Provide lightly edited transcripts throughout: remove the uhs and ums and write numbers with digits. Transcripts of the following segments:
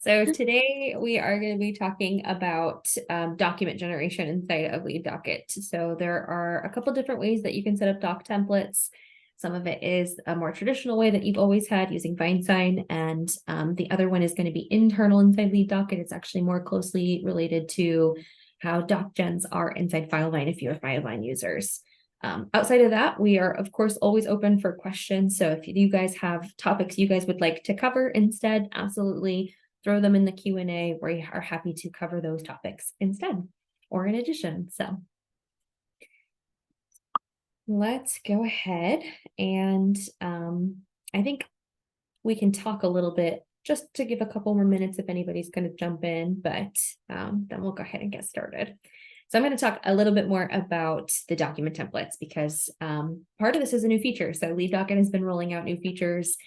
So today we are going to be talking about document generation inside of Lead Docket. So there are a couple different ways that you can set up doc templates. Some of it is a more traditional way that you've always had using Vinesign, and the other one is going to be internal inside Lead Docket. It's actually more closely related to how doc gens are inside FileVine if you're FileVine users. Outside of that, we are, of course, always open for questions. So if you guys have topics you guys would like to cover instead, absolutely throw them in the Q&A. We are happy to cover those topics instead or in addition. So let's go ahead and I think we can talk a little bit just to give a couple more minutes if anybody's going to jump in, but then we'll go ahead and get started. So I'm going to talk a little bit more about the document templates because part of this is a new feature. So Lead Docket has been rolling out new features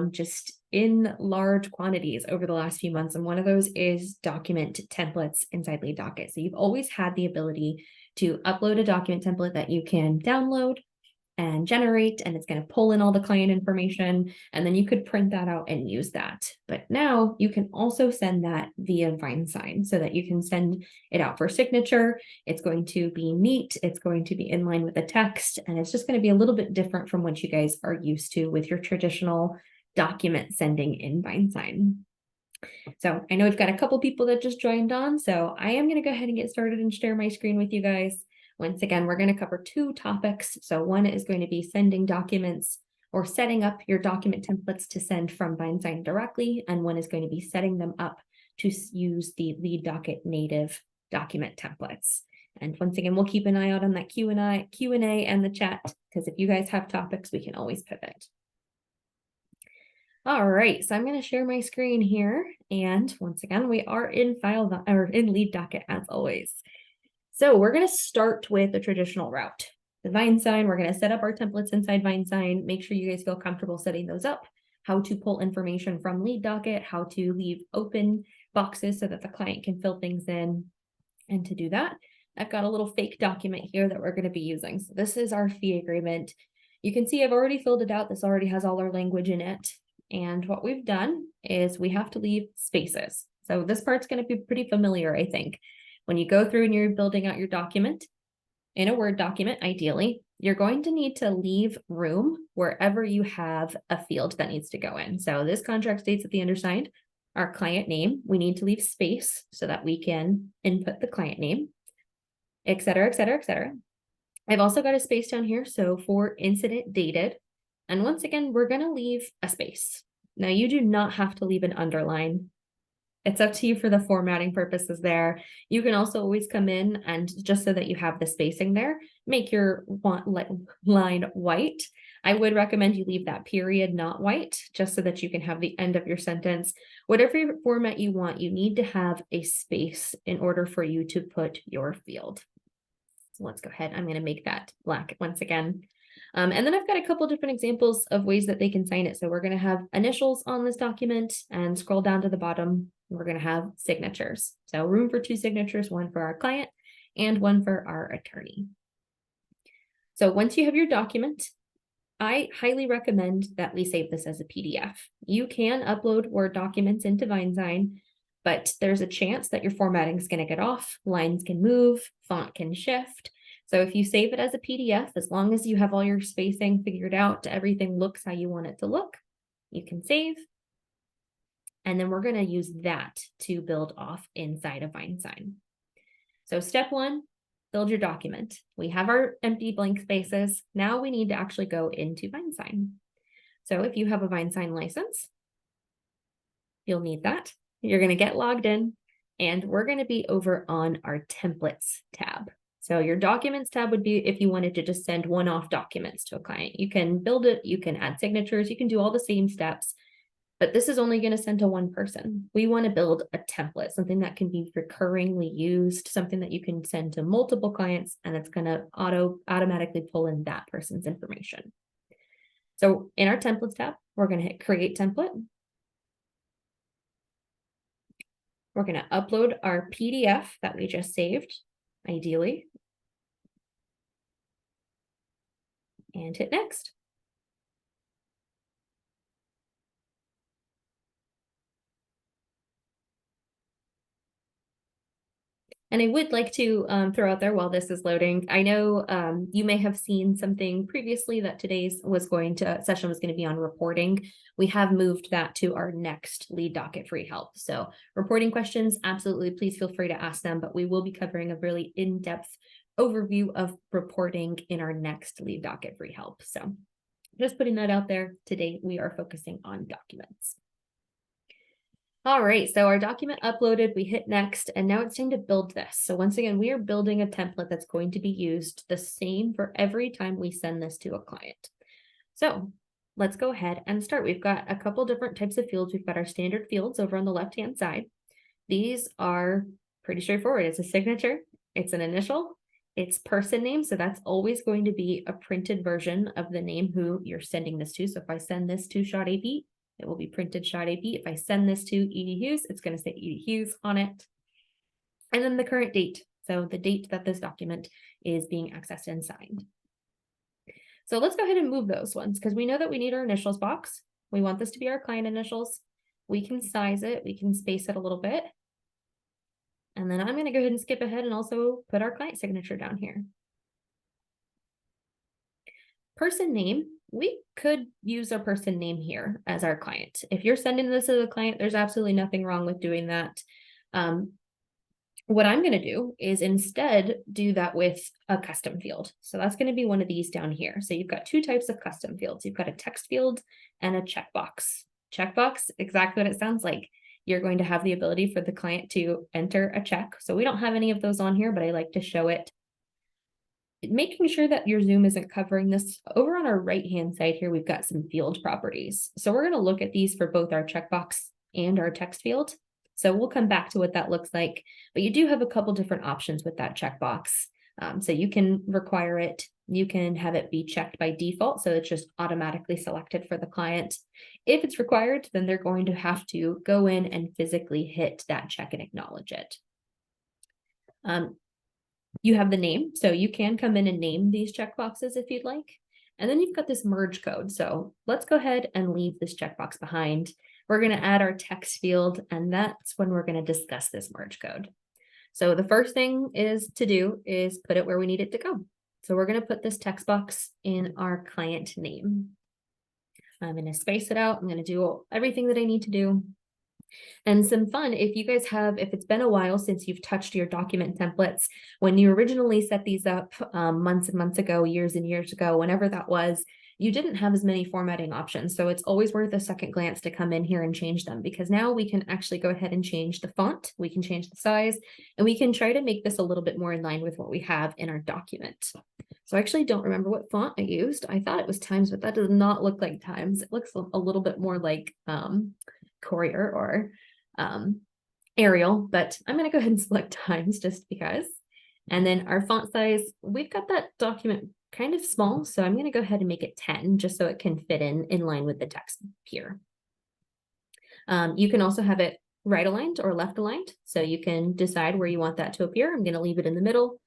just in large quantities over the last few months. And one of those is document templates inside Lead Docket. So you've always had the ability to upload a document template that you can download and generate, and it's going to pull in all the client information, and then you could print that out and use that. But now you can also send that via Vinesign so that you can send it out for signature. It's going to be neat. It's going to be in line with the text, and it's just going to be a little bit different from what you guys are used to with your traditional document sending in Vinesign. So I know we've got a couple people that just joined on, so I am going to go ahead and get started and share my screen with you guys. Once again, we're going to cover two topics. So one is going to be sending documents or setting up your document templates to send from Vinesign directly, and one is going to be setting them up to use the Lead Docket native document templates. And once again, we'll keep an eye out on that Q&A and the chat, because if you guys have topics, we can always pivot. All right, so I'm going to share my screen here. And once again, we are in Lead Docket as always. So we're going to start with the traditional route. The Vinesign, we're going to set up our templates inside Vinesign, make sure you guys feel comfortable setting those up, how to pull information from Lead Docket, how to leave open boxes so that the client can fill things in. And to do that, I've got a little fake document here that we're going to be using. So this is our fee agreement. You can see I've already filled it out. This already has all our language in it. And what we've done is we have to leave spaces. So this part's going to be pretty familiar, I think. When you go through and you're building out your document, in a Word document, ideally, you're going to need to leave room wherever you have a field that needs to go in. So this contract states at the undersigned, our client name, we need to leave space so that we can input the client name, et cetera, et cetera, et cetera. I've also got a space down here. So for incident dated, and once again, we're going to leave a space. Now you do not have to leave an underline. It's up to you for the formatting purposes there. You can also always come in and just so that you have the spacing there, make your line white. I would recommend you leave that period not white, just so that you can have the end of your sentence. Whatever format you want, you need to have a space in order for you to put your field. So let's go ahead. I'm going to make that black once again. And then I've got a couple different examples of ways that they can sign it. So we're going to have initials on this document and scroll down to the bottom. We're going to have signatures. So room for two signatures, one for our client and one for our attorney. So once you have your document, I highly recommend that we save this as a PDF. You can upload Word documents into Vinesign, but there's a chance that your formatting is going to get off, lines can move, font can shift. So if you save it as a PDF, as long as you have all your spacing figured out, everything looks how you want it to look, you can save. And then we're going to use that to build off inside of Vinesign. So step one, build your document. We have our empty blank spaces. Now we need to actually go into Vinesign. So if you have a Vinesign license, you'll need that. You're going to get logged in, and we're going to be over on our templates tab. So your documents tab would be if you wanted to just send one-off documents to a client. You can build it, you can add signatures, you can do all the same steps, but this is only going to send to one person. We want to build a template, something that can be recurringly used, something that you can send to multiple clients, and it's going to automatically pull in that person's information. So in our templates tab, we're going to hit create template. We're going to upload our PDF that we just saved, ideally, and hit next. And I would like to throw out there while this is loading, I know you may have seen something previously that today's session was going to be on reporting. We have moved that to our next Lead Docket free help. So reporting questions, absolutely, please feel free to ask them, but we will be covering a really in-depth overview of reporting in our next Lead Docket free help. So just putting that out there. Today, we are focusing on documents. All right, so our document uploaded, we hit next, and now it's time to build this. So once again, we are building a template that's going to be used the same for every time we send this to a client. So let's go ahead and start. We've got a couple different types of fields. We've got our standard fields over on the left-hand side. These are pretty straightforward. It's a signature, it's an initial, it's person name. So that's always going to be a printed version of the name who you're sending this to. So if I send this to Shadae, it will be printed Shadae. If I send this to Eydi Hughes, it's going to say Eydi Hughes on it. And then the current date. So the date that this document is being accessed and signed. So let's go ahead and move those ones because we know that we need our initials box. We want this to be our client initials. We can size it. We can space it a little bit. And then I'm going to go ahead and skip ahead and also put our client signature down here. Person name, we could use our person name here as our client. If you're sending this as a client, there's absolutely nothing wrong with doing that. What I'm going to do is instead do that with a custom field. So that's going to be one of these down here. So you've got two types of custom fields. You've got a text field and a checkbox. Checkbox, exactly what it sounds like. You're going to have the ability for the client to enter a check. So we don't have any of those on here, but I like to show it. Making sure that your Zoom isn't covering this. Over on our right-hand side here, we've got some field properties. So we're going to look at these for both our checkbox and our text field. So we'll come back to what that looks like, but you do have a couple different options with that checkbox. So you can require it. You can have it be checked by default. So it's just automatically selected for the client. If it's required, then they're going to have to go in and physically hit that check and acknowledge it. You have the name, so you can come in and name these checkboxes if you'd like. And then you've got this merge code. So let's go ahead and leave this checkbox behind. We're going to add our text field, and that's when we're going to discuss this merge code. So the first thing to do is put it where we need it to go. So we're going to put this text box in our client name. I'm going to space it out. I'm going to do everything that I need to do. And some fun, if it's been a while since you've touched your document templates, when you originally set these up months and months ago, years and years ago, whenever that was, you didn't have as many formatting options. So it's always worth a second glance to come in here and change them, because now we can actually go ahead and change the font, we can change the size, and we can try to make this a little bit more in line with what we have in our document. So I actually don't remember what font I used. I thought it was Times, but that does not look like Times. It looks a little bit more like Courier or Arial, but I'm going to go ahead and select Times just because. And then our font size, we've got that document kind of small, so I'm going to go ahead and make it 10 just so it can fit in line with the text here. You can also have it right aligned or left aligned, so you can decide where you want that to appear. I'm going to leave it in the middle.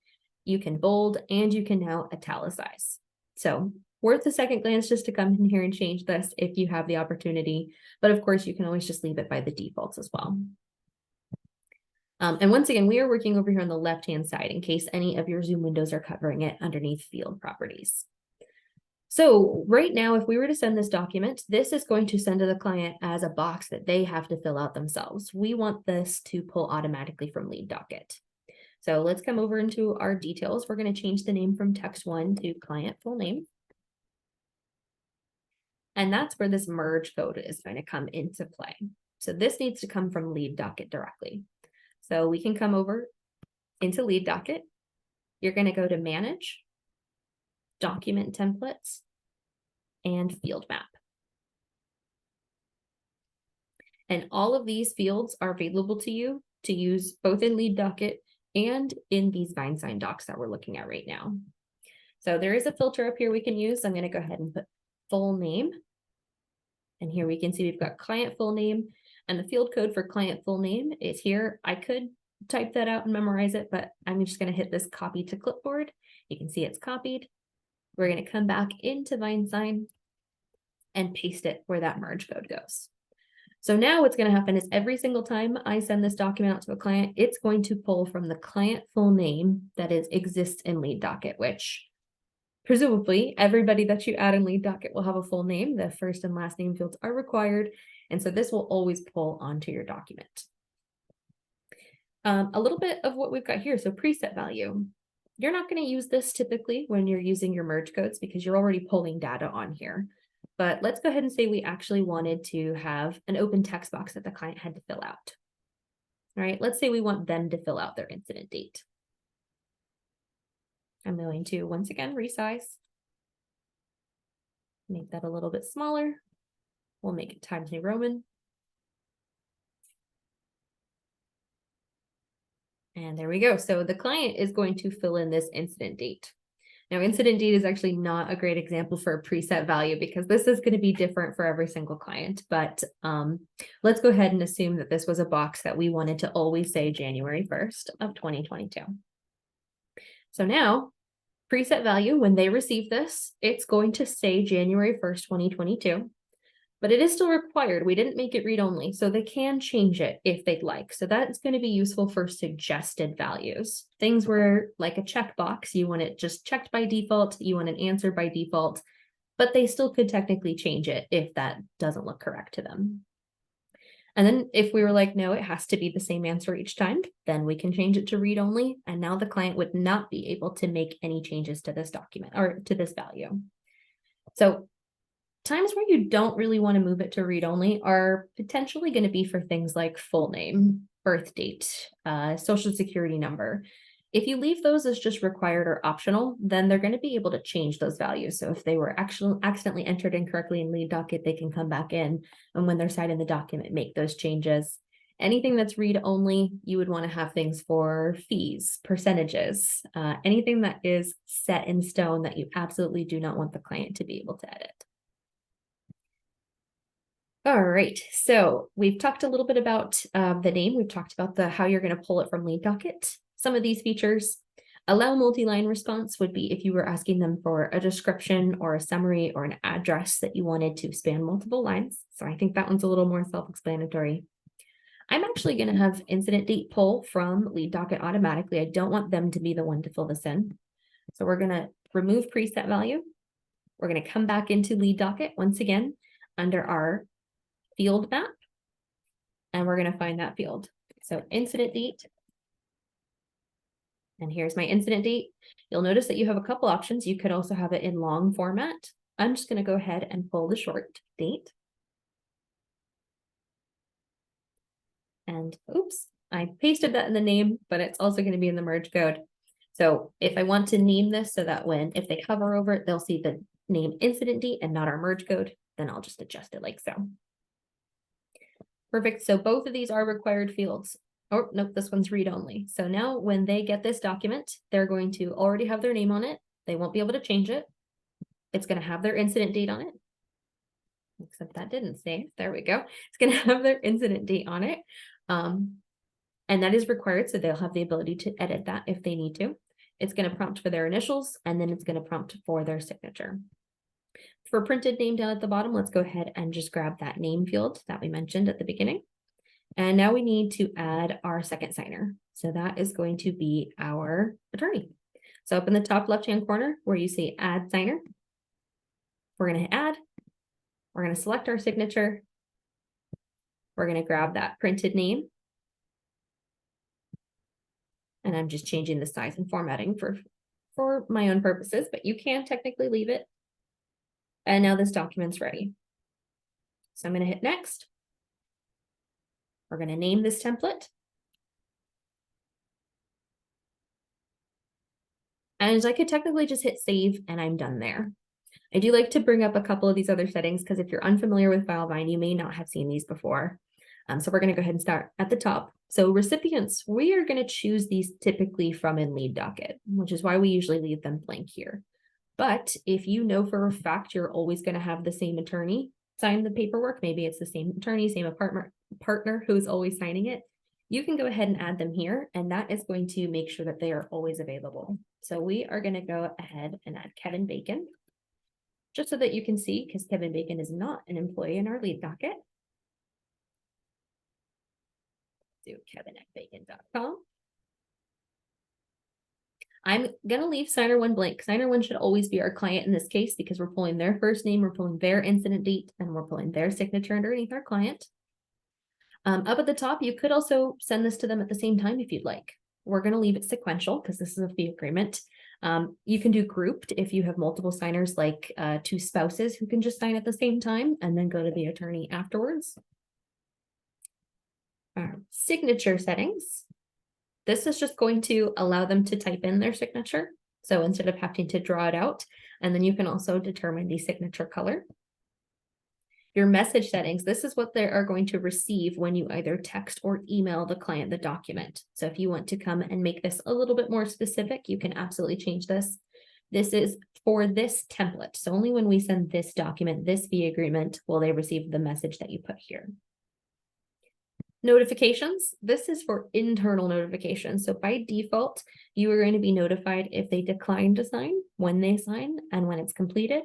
You can bold, and you can now italicize. So worth a second glance just to come in here and change this if you have the opportunity. But of course, you can always just leave it by the defaults as well. And once again, we are working over here on the left-hand side in case any of your Zoom windows are covering it underneath field properties. So right now, if we were to send this document, this is going to send to the client as a box that they have to fill out themselves. We want this to pull automatically from Lead Docket. So let's come over into our details. We're going to change the name from text1 to client full name. And that's where this merge code is going to come into play. So this needs to come from Lead Docket directly. So we can come over into Lead Docket. You're going to go to Manage, Document Templates, and Field Map. And all of these fields are available to you to use both in Lead Docket and in these Vinesign docs that we're looking at right now. So there is a filter up here we can use. I'm going to go ahead and put full name. And here we can see we've got client full name, and the field code for client full name is here. I could type that out and memorize it, but I'm just going to hit this copy to clipboard. You can see it's copied. We're going to come back into Vinesign and paste it where that merge code goes. So now what's going to happen is every single time I send this document out to a client, it's going to pull from the client full name that exists in Lead Docket, which presumably everybody that you add in Lead Docket will have a full name. The first and last name fields are required. And so this will always pull onto your document. A little bit of what we've got here. So preset value. You're not going to use this typically when you're using your merge codes because you're already pulling data on here. But let's go ahead and say we actually wanted to have an open text box that the client had to fill out. All right, let's say we want them to fill out their incident date. I'm going to, once again, resize. Make that a little bit smaller. We'll make it Times New Roman. And there we go. So the client is going to fill in this incident date. Now, incident date is actually not a great example for a preset value because this is going to be different for every single client. But let's go ahead and assume that this was a box that we wanted to always say January 1st of 2022. So now, preset value, when they receive this, it's going to say January 1st, 2022. But it is still required. We didn't make it read-only, so they can change it if they'd like. So that's going to be useful for suggested values. Things where, like a checkbox, you want it just checked by default, you want an answer by default, but they still could technically change it if that doesn't look correct to them. And then if we were like, no, it has to be the same answer each time, then we can change it to read-only, and now the client would not be able to make any changes to this document or to this value. So times where you don't really want to move it to read-only are potentially going to be for things like full name, birth date, social security number. If you leave those as just required or optional, then they're going to be able to change those values. So if they were actually accidentally entered incorrectly in Lead Docket, they can come back in, and when they're signing the document, make those changes. Anything that's read-only, you would want to have things for fees, percentages, anything that is set in stone that you absolutely do not want the client to be able to edit. All right, so we've talked a little bit about the name. We've talked about how you're going to pull it from Lead Docket. Some of these features. Allow multi-line response would be if you were asking them for a description or a summary or an address that you wanted to span multiple lines. So I think that one's a little more self-explanatory. I'm actually going to have incident date pull from Lead Docket automatically. I don't want them to be the one to fill this in. So we're going to remove preset value. We're going to come back into Lead Docket once again under our field map, and we're going to find that field. So incident date, and here's my incident date. You'll notice that you have a couple options. You could also have it in long format. I'm just going to go ahead and pull the short date. And oops, I pasted that in the name, but it's also going to be in the merge code. So if I want to name this so that if they hover over it, they'll see the name incident date and not our merge code, then I'll just adjust it like so. Perfect. So both of these are required fields. Oh, nope, this one's read-only. So now when they get this document, they're going to already have their name on it. They won't be able to change it. It's going to have their incident date on it. Except that didn't save. There we go. It's going to have their incident date on it. And that is required, so they'll have the ability to edit that if they need to. It's going to prompt for their initials, and then it's going to prompt for their signature. For printed name down at the bottom, let's go ahead and just grab that name field that we mentioned at the beginning. And now we need to add our second signer. So that is going to be our attorney. So up in the top left-hand corner where you see add signer, we're going to hit add. We're going to select our signature. We're going to grab that printed name. And I'm just changing the size and formatting for my own purposes, but you can technically leave it. And now this document's ready. So I'm going to hit next. We're going to name this template. And I could technically just hit save and I'm done there. I do like to bring up a couple of these other settings because if you're unfamiliar with FileVine, you may not have seen these before. So we're going to go ahead and start at the top. So recipients, we are going to choose these typically from in Lead Docket, which is why we usually leave them blank here. But if you know for a fact you're always going to have the same attorney sign the paperwork, maybe it's the same attorney, same partner who's always signing it, you can go ahead and add them here, and that is going to make sure that they are always available. So we are going to go ahead and add Kevin Bacon, just so that you can see, because Kevin Bacon is not an employee in our Lead Docket. do kevin@bacon.com. I'm going to leave signer one blank. Signer one should always be our client in this case because we're pulling their first name, we're pulling their incident date, and we're pulling their signature underneath our client. Up at the top, you could also send this to them at the same time if you'd like. We're going to leave it sequential because this is a fee agreement. You can do grouped if you have multiple signers, like two spouses who can just sign at the same time and then go to the attorney afterwards. Signature settings. This is just going to allow them to type in their signature. So instead of having to draw it out, and then you can also determine the signature color. Your message settings, this is what they are going to receive when you either text or email the client the document. So if you want to come and make this a little bit more specific, you can absolutely change this. This is for this template. So only when we send this document, this fee agreement, will they receive the message that you put here. Notifications, this is for internal notifications. So by default, you are going to be notified if they decline to sign, when they sign, and when it's completed.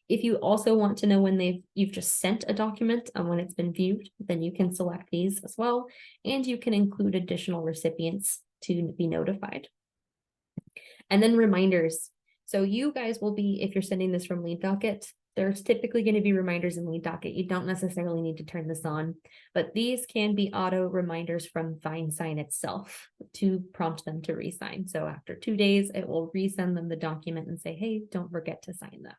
If you also want to know when you've just sent a document and when it's been viewed, then you can select these as well. And you can include additional recipients to be notified. And then reminders. So you guys will be, if you're sending this from Lead Docket, there's typically going to be reminders in Lead Docket. You don't necessarily need to turn this on, but these can be auto reminders from Vinesign itself to prompt them to re-sign. So after 2 days, it will resend them the document and say, hey, don't forget to sign this.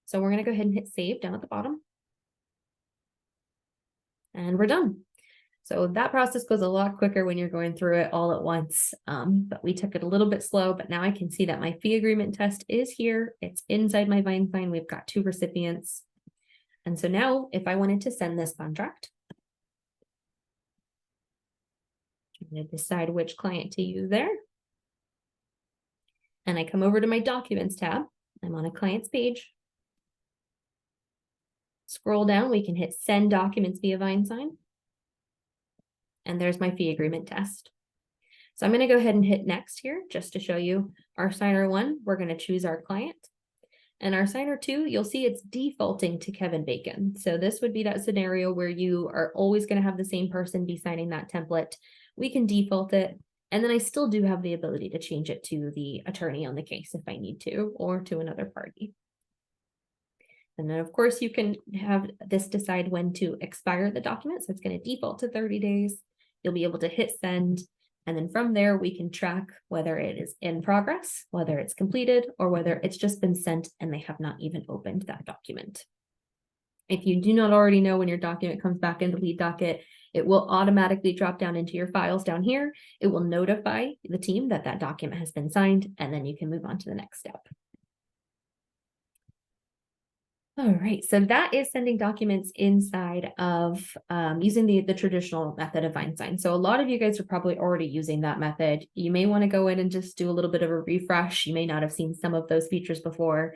So we're going to go ahead and hit save down at the bottom. And we're done. So that process goes a lot quicker when you're going through it all at once, but we took it a little bit slow, but now I can see that my fee agreement test is here. It's inside my Vinesign. We've got 2 recipients. And so now if I wanted to send this contract, I'm going to decide which client to use there. And I come over to my Documents tab. I'm on a client's page. Scroll down, we can hit Send Documents via Vinesign. And there's my fee agreement test. So I'm going to go ahead and hit next here just to show you our signer 1. We're going to choose our client. And our signer 2, you'll see it's defaulting to Kevin Bacon. So this would be that scenario where you are always going to have the same person be signing that template. We can default it. And then I still do have the ability to change it to the attorney on the case if I need to, or to another party. And then of course you can have this decide when to expire the document. So it's going to default to 30 days. You'll be able to hit send. And then from there, we can track whether it is in progress, whether it's completed, or whether it's just been sent and they have not even opened that document. If you do not already know when your document comes back into Lead Docket, it will automatically drop down into your files down here. It will notify the team that that document has been signed, and then you can move on to the next step. All right, so that is sending documents inside of using the traditional method of Vinesign. So a lot of you guys are probably already using that method. You may want to go in and just do a little bit of a refresh. You may not have seen some of those features before.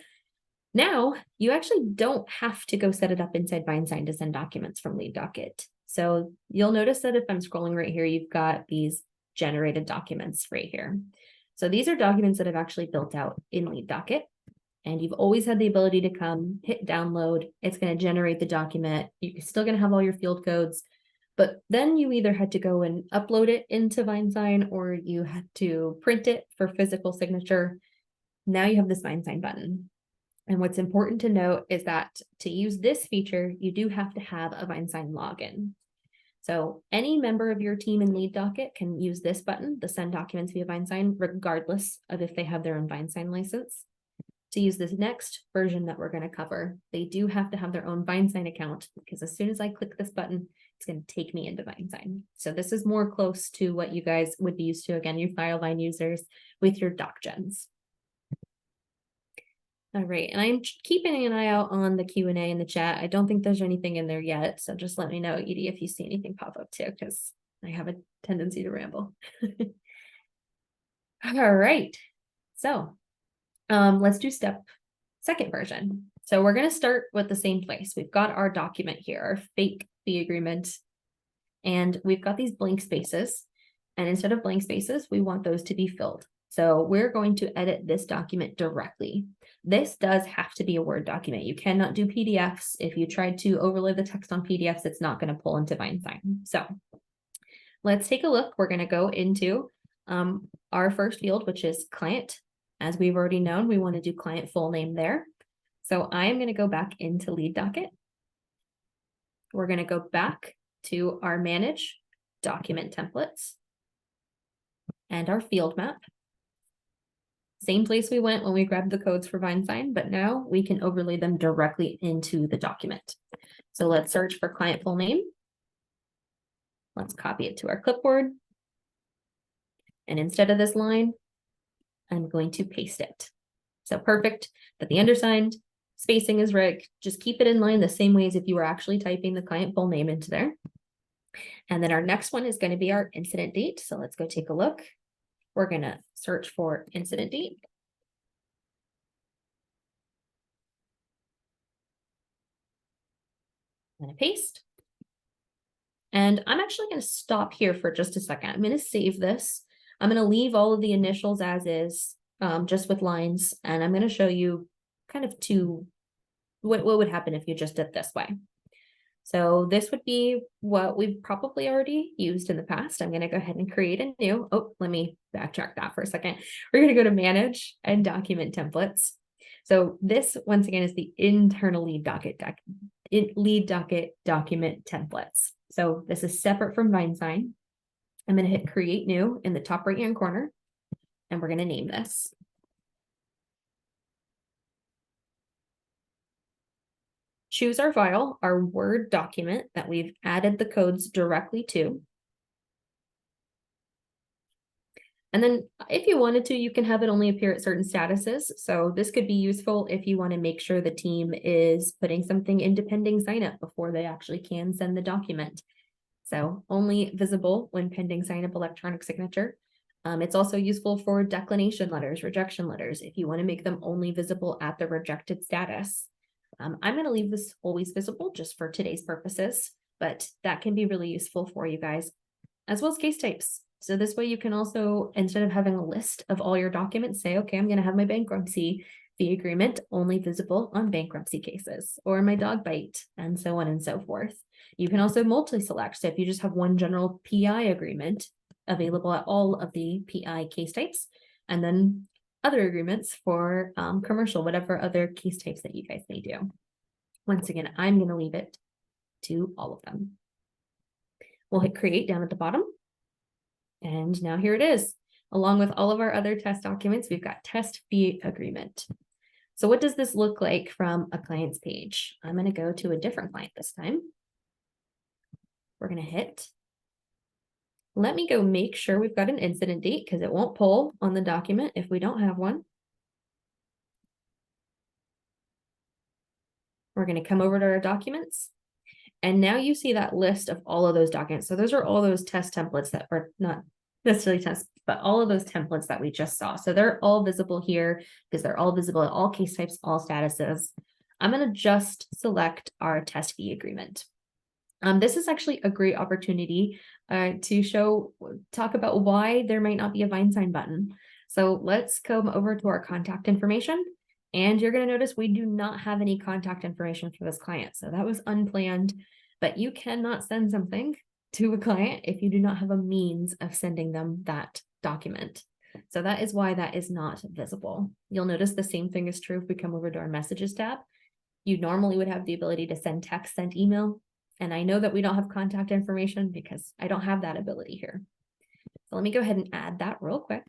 Now, you actually don't have to go set it up inside Vinesign to send documents from Lead Docket. So you'll notice that if I'm scrolling right here, you've got these generated documents right here. So these are documents that I've actually built out in Lead Docket. And you've always had the ability to come hit download. It's going to generate the document. You're still going to have all your field codes, but then you either had to go and upload it into Vinesign or you had to print it for physical signature. Now you have this Vinesign button. And what's important to note is that to use this feature, you do have to have a Vinesign login. So any member of your team in Lead Docket can use this button, the send documents via Vinesign, regardless of if they have their own Vinesign license. To use this next version that we're going to cover, they do have to have their own Vinesign account because as soon as I click this button, it's going to take me into Vinesign. So this is more close to what you guys would be used to, again, your FileVine users with your DocGens. All right, and I'm keeping an eye out on the Q&A in the chat. I don't think there's anything in there yet, so just let me know, Edie, if you see anything pop up too, because I have a tendency to ramble. All right, so let's do second version. So we're going to start with the same place. We've got our document here, our fake fee agreement, and we've got these blank spaces. And instead of blank spaces, we want those to be filled. So we're going to edit this document directly. This does have to be a Word document. You cannot do PDFs. If you try to overlay the text on PDFs, it's not going to pull into Vinesign. So let's take a look. We're going to go into our first field, which is client. As we've already known, we want to do client full name there. So I'm going to go back into Lead Docket. We're going to go back to our Manage Document Templates and our field map. Same place we went when we grabbed the codes for Vinesign, but now we can overlay them directly into the document. So let's search for client full name. Let's copy it to our clipboard. And instead of this line, I'm going to paste it. So perfect, but the undersigned spacing is right. Just keep it in line the same way as if you were actually typing the client full name into there. And then our next one is going to be our incident date. So let's go take a look. We're going to search for incident date. I'm going to paste. And I'm actually going to stop here for just a second. I'm going to save this. I'm going to leave all of the initials as is, just with lines. And I'm going to show you kind of what would happen if you just did this way. So this would be what we've probably already used in the past. I'm going to go ahead and create a new, let me backtrack that for a second. We're going to go to Manage and Document Templates. So this, once again, is the internal Lead Docket document templates. So this is separate from Vinesign. I'm going to hit Create New in the top right-hand corner, and we're going to name this. Choose our file, our Word document that we've added the codes directly to. And then if you wanted to, you can have it only appear at certain statuses. So this could be useful if you want to make sure the team is putting something in pending sign up before they actually can send the document. So only visible when pending sign up electronic signature. It's also useful for declination letters, rejection letters, if you want to make them only visible at the rejected status. I'm going to leave this always visible just for today's purposes, but that can be really useful for you guys, as well as case types. So this way you can also, instead of having a list of all your documents, say, okay, I'm going to have my bankruptcy fee agreement only visible on bankruptcy cases, or my dog bite, and so on and so forth. You can also multi-select. So if you just have one general PI agreement available at all of the PI case types, and then other agreements for commercial, whatever other case types that you guys may do. Once again, I'm going to leave it to all of them. We'll hit Create down at the bottom. And now here it is. Along with all of our other test documents, we've got test fee agreement. So what does this look like from a client's page? I'm going to go to a different client this time. We're going to hit. Let me go make sure we've got an incident date because it won't pull on the document if we don't have one. We're going to come over to our documents. And now you see that list of all of those documents. So those are all those test templates that are not necessarily tests, but all of those templates that we just saw. So they're all visible here because they're all visible at all case types, all statuses. I'm going to just select our test fee agreement. This is actually a great opportunity to talk about why there might not be a Vinesign button. So let's come over to our contact information. And you're going to notice we do not have any contact information for this client. So that was unplanned, but you cannot send something to a client if you do not have a means of sending them that document. So that is why that is not visible. You'll notice the same thing is true if we come over to our messages tab. You normally would have the ability to send text, send email. And I know that we don't have contact information because I don't have that ability here. So let me go ahead and add that real quick.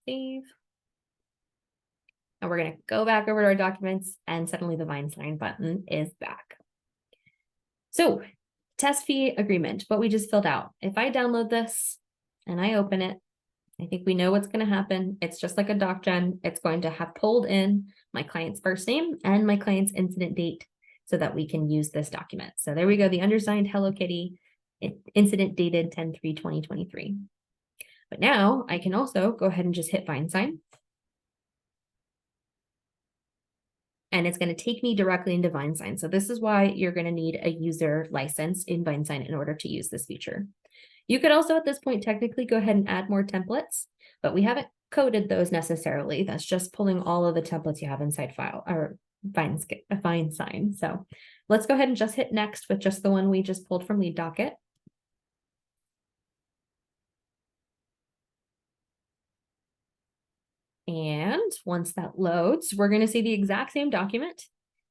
Save. And we're going to go back over to our documents and suddenly the Vinesign button is back. So test fee agreement, what we just filled out. If I download this and I open it, I think we know what's going to happen. It's just like a DocGen. It's going to have pulled in my client's first name and my client's incident date so that we can use this document. So there we go. The undersigned Hello Kitty incident dated 10/3/2023. But now I can also go ahead and just hit Vinesign. and it's going to take me directly into Vinesign. So this is why you're going to need a user license in Vinesign in order to use this feature. You could also at this point technically go ahead and add more templates, but we haven't coded those necessarily. That's just pulling all of the templates you have inside file or Vinesign. So let's go ahead and just hit next with just the one we just pulled from Lead Docket. And once that loads, we're going to see the exact same document,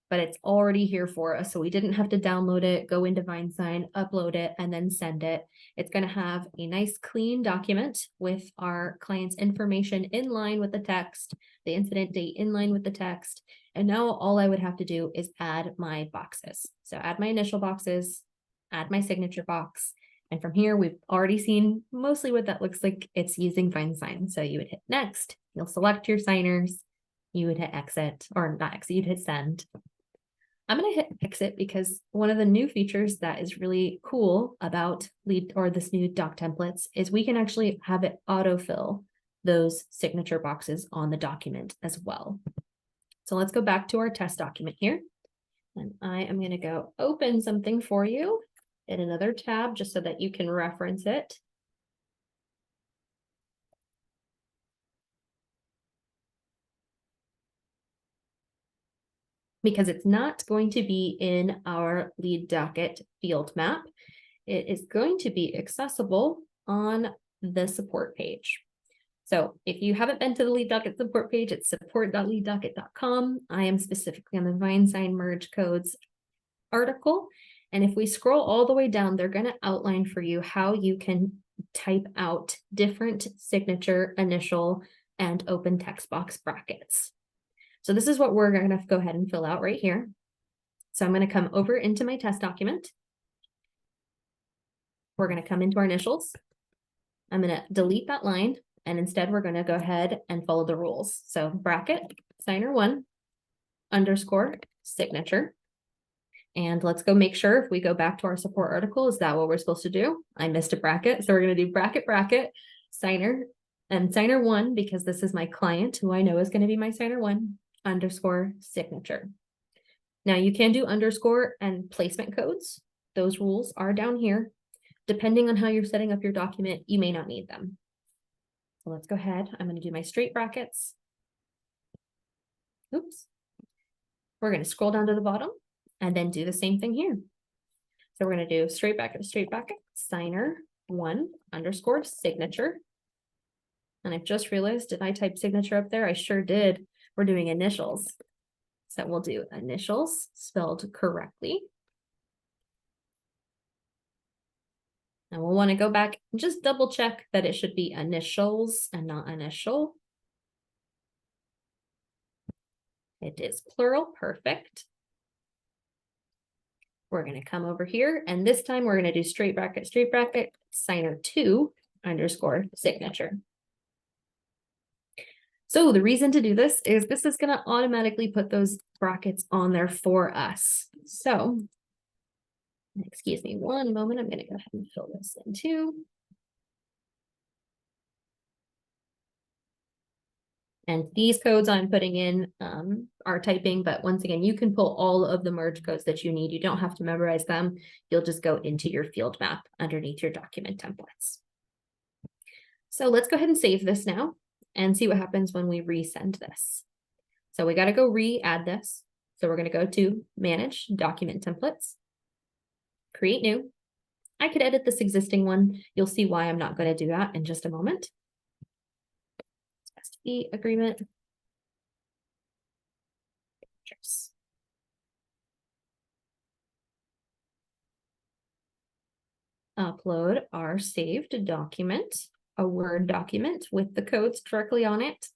but it's already here for us. So we didn't have to download it, go into Vinesign, upload it, and then send it. It's going to have a nice clean document with our client's information in line with the text, the incident date in line with the text. And now all I would have to do is add my boxes. So add my initial boxes, add my signature box. And from here, we've already seen mostly what that looks like. It's using Vinesign. So you would hit next, you'll select your signers, you would hit exit, or not exit, you'd hit send. I'm going to hit exit because one of the new features that is really cool about this new doc templates is we can actually have it autofill those signature boxes on the document as well. So let's go back to our test document here. And I am going to go open something for you in another tab just so that you can reference it. Because it's not going to be in our Lead Docket field map. It is going to be accessible on the support page. So if you haven't been to the Lead Docket support page, it's support.leaddocket.com. I am specifically on the Vinesign merge codes article. And if we scroll all the way down, they're going to outline for you how you can type out different signature, initial, and open text box brackets. So this is what we're going to go ahead and fill out right here. So I'm going to come over into my test document. We're going to come into our initials. I'm going to delete that line, and instead we're going to go ahead and follow the rules. So bracket, signer 1, underscore, signature. And let's go make sure if we go back to our support article, is that what we're supposed to do? I missed a bracket. So we're going to do bracket, bracket, signer, and signer 1, because this is my client who I know is going to be my signer 1, underscore, signature. Now you can do underscore and placement codes. Those rules are down here. Depending on how you're setting up your document, you may not need them. So let's go ahead. I'm going to do my straight brackets. Oops. We're going to scroll down to the bottom and then do the same thing here. So we're going to do straight bracket, signer 1, underscore, signature. And I've just realized, did I type signature up there? I sure did. We're doing initials. So we'll do initials spelled correctly. And we'll want to go back and just double check that it should be initials and not initial. It is plural, perfect. We're going to come over here, and this time we're going to do straight bracket, signer 2, underscore, signature. So the reason to do this is going to automatically put those brackets on there for us. So, excuse me one moment, I'm going to go ahead and fill this in too. And these codes I'm putting in are typing, but once again, you can pull all of the merge codes that you need. You don't have to memorize them. You'll just go into your field map underneath your document templates. So let's go ahead and save this now and see what happens when we resend this. So we got to go re-add this. So we're going to go to Manage Document Templates, Create New. I could edit this existing one. You'll see why I'm not going to do that in just a moment. Agreement. Upload our saved document, a Word document with the codes directly on it.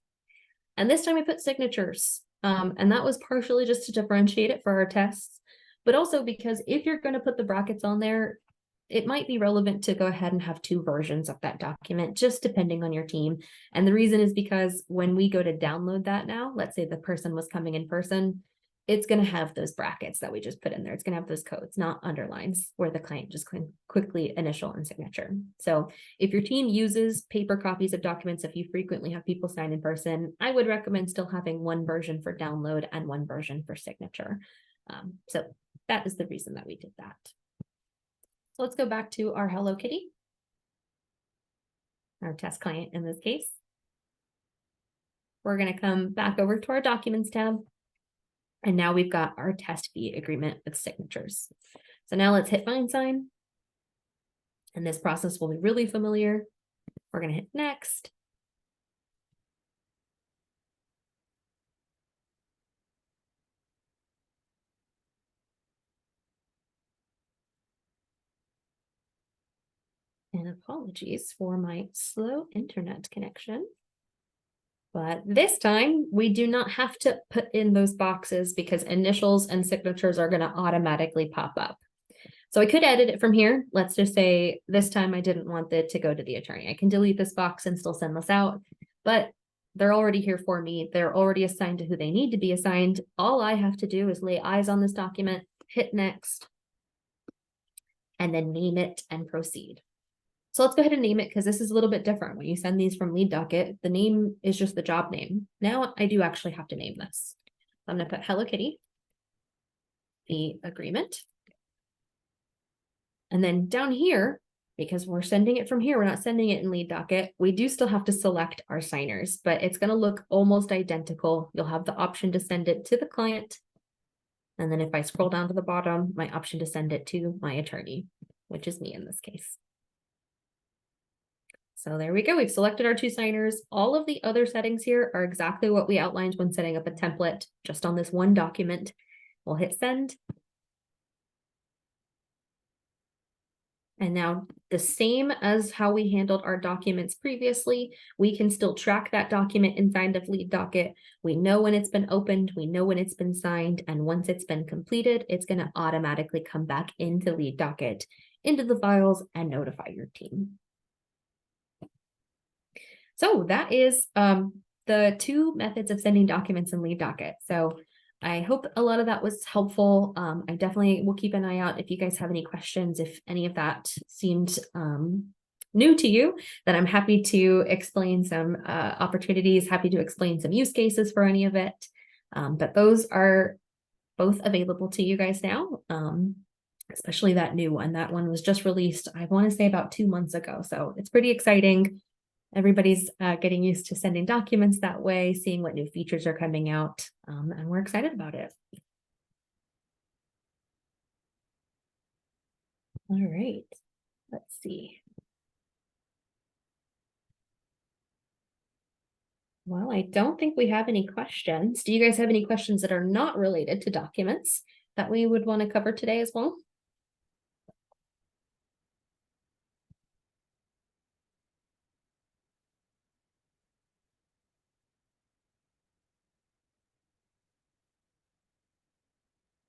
And this time I put signatures. And that was partially just to differentiate it for our tests, but also because if you're going to put the brackets on there, it might be relevant to go ahead and have 2 versions of that document, just depending on your team. And the reason is because when we go to download that now, let's say the person was coming in person, it's going to have those brackets that we just put in there. It's going to have those codes, not underlines where the client just can quickly initial and signature. So if your team uses paper copies of documents, if you frequently have people sign in person, I would recommend still having one version for download and one version for signature. So that is the reason that we did that. So let's go back to our Hello Kitty, our test client in this case. We're going to come back over to our Documents tab. And now we've got our test fee agreement with signatures. So now let's hit Vinesign. And this process will be really familiar. We're going to hit Next. And apologies for my slow internet connection. But this time we do not have to put in those boxes because initials and signatures are going to automatically pop up. So I could edit it from here. Let's just say this time I didn't want it to go to the attorney. I can delete this box and still send this out, but they're already here for me. They're already assigned to who they need to be assigned. All I have to do is lay eyes on this document, hit Next, and then name it and proceed. So let's go ahead and name it because this is a little bit different. When you send these from Lead Docket, the name is just the job name. Now I do actually have to name this. So I'm going to put Hello Kitty, the agreement. And then down here, because we're sending it from here, we're not sending it in Lead Docket, we do still have to select our signers, but it's going to look almost identical. You'll have the option to send it to the client. And then if I scroll down to the bottom, my option to send it to my attorney, which is me in this case. So there we go. We've selected our two signers. All of the other settings here are exactly what we outlined when setting up a template just on this one document. We'll hit send. And now the same as how we handled our documents previously, we can still track that document inside of Lead Docket. We know when it's been opened, we know when it's been signed, and once it's been completed, it's going to automatically come back into Lead Docket, into the files, and notify your team. So that is the two methods of sending documents in Lead Docket. So I hope a lot of that was helpful. I definitely will keep an eye out if you guys have any questions, if any of that seemed new to you, then I'm happy to explain some opportunities, happy to explain some use cases for any of it. But those are both available to you guys now, especially that new one. That one was just released, I want to say about 2 months ago. So it's pretty exciting. Everybody's getting used to sending documents that way, seeing what new features are coming out, and we're excited about it. All right, let's see. Well, I don't think we have any questions. Do you guys have any questions that are not related to documents that we would want to cover today as well?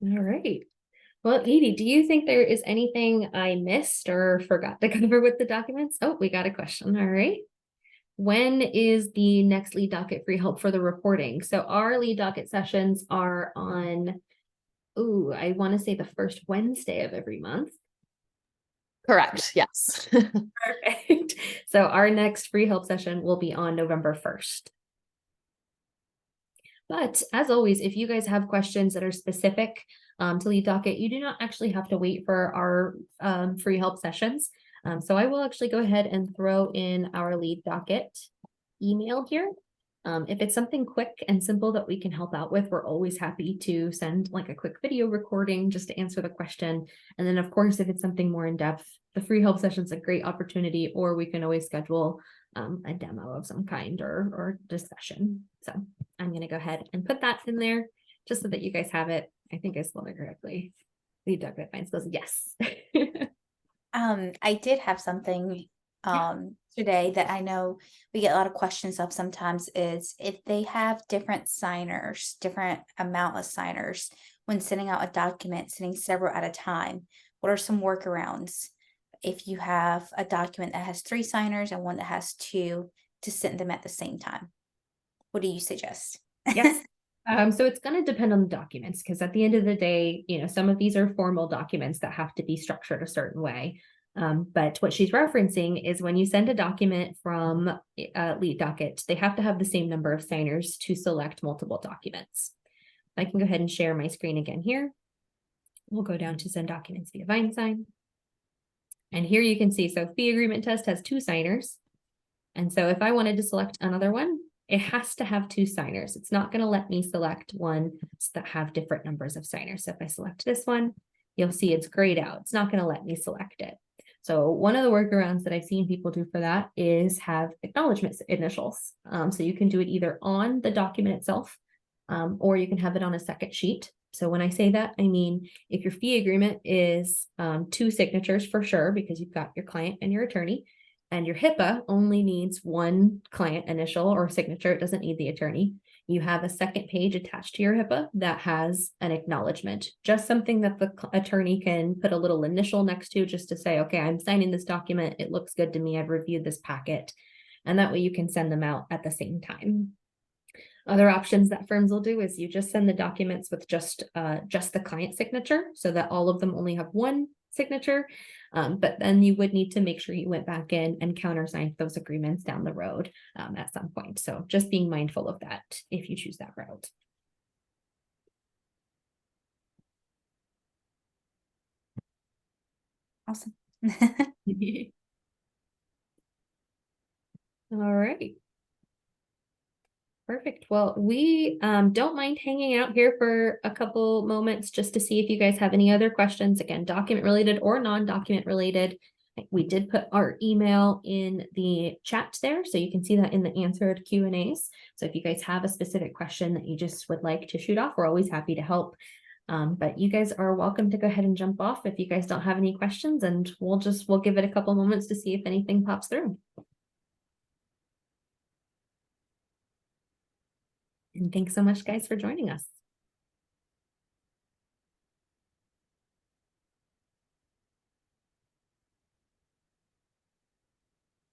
All right. Well, Edie, do you think there is anything I missed or forgot to cover with the documents? Oh, we got a question. All right. When is the next Lead Docket free help for the reporting? So our Lead Docket sessions are on, I want to say the first Wednesday of every month. Correct. Yes. Perfect. So our next free help session will be on November 1st. But as always, if you guys have questions that are specific to Lead Docket, you do not actually have to wait for our free help sessions. So I will actually go ahead and throw in our Lead Docket email here. If it's something quick and simple that we can help out with, we're always happy to send like a quick video recording just to answer the question. And then of course, if it's something more in depth, the free help session is a great opportunity, or we can always schedule a demo of some kind or discussion. So I'm going to go ahead and put that in there just so that you guys have it. I think I spelled it correctly. Lead Docket Vinesign. Yes. I did have something today that I know we get a lot of questions of sometimes, is if they have different signers, different amount of signers when sending out a document, sending several at a time, what are some workarounds if you have a document that has 3 signers and one that has 2 to send them at the same time? What do you suggest? Yes. So it's going to depend on the documents, because at the end of the day, some of these are formal documents that have to be structured a certain way. But what she's referencing is when you send a document from Lead Docket, they have to have the same number of signers to select multiple documents. I can go ahead and share my screen again here. We'll go down to send documents via Vinesign. And here you can see, so fee agreement test has 2 signers. And so if I wanted to select another one, it has to have 2 signers. It's not going to let me select ones that have different numbers of signers. So if I select this one, you'll see it's grayed out. It's not going to let me select it. So one of the workarounds that I've seen people do for that is have acknowledgement initials. So you can do it either on the document itself, or you can have it on a second sheet. So when I say that, I mean, if your fee agreement is 2 signatures for sure, because you've got your client and your attorney, and your HIPAA only needs 1 client initial or signature, it doesn't need the attorney. You have a second page attached to your HIPAA that has an acknowledgement, just something that the attorney can put a little initial next to, just to say, okay, I'm signing this document. It looks good to me. I've reviewed this packet. And that way you can send them out at the same time. Other options that firms will do is you just send the documents with just the client signature, so that all of them only have 1 signature. But then you would need to make sure you went back in and countersigned those agreements down the road at some point. So just being mindful of that if you choose that route. Awesome. All right. Perfect. Well, we don't mind hanging out here for a couple moments just to see if you guys have any other questions, again, document related or non-document related. We did put our email in the chat there, so you can see that in the answered Q&As. So if you guys have a specific question that you just would like to shoot off, we're always happy to help. But you guys are welcome to go ahead and jump off if you guys don't have any questions, and we'll give it a couple moments to see if anything pops through. And thanks so much, guys, for joining us.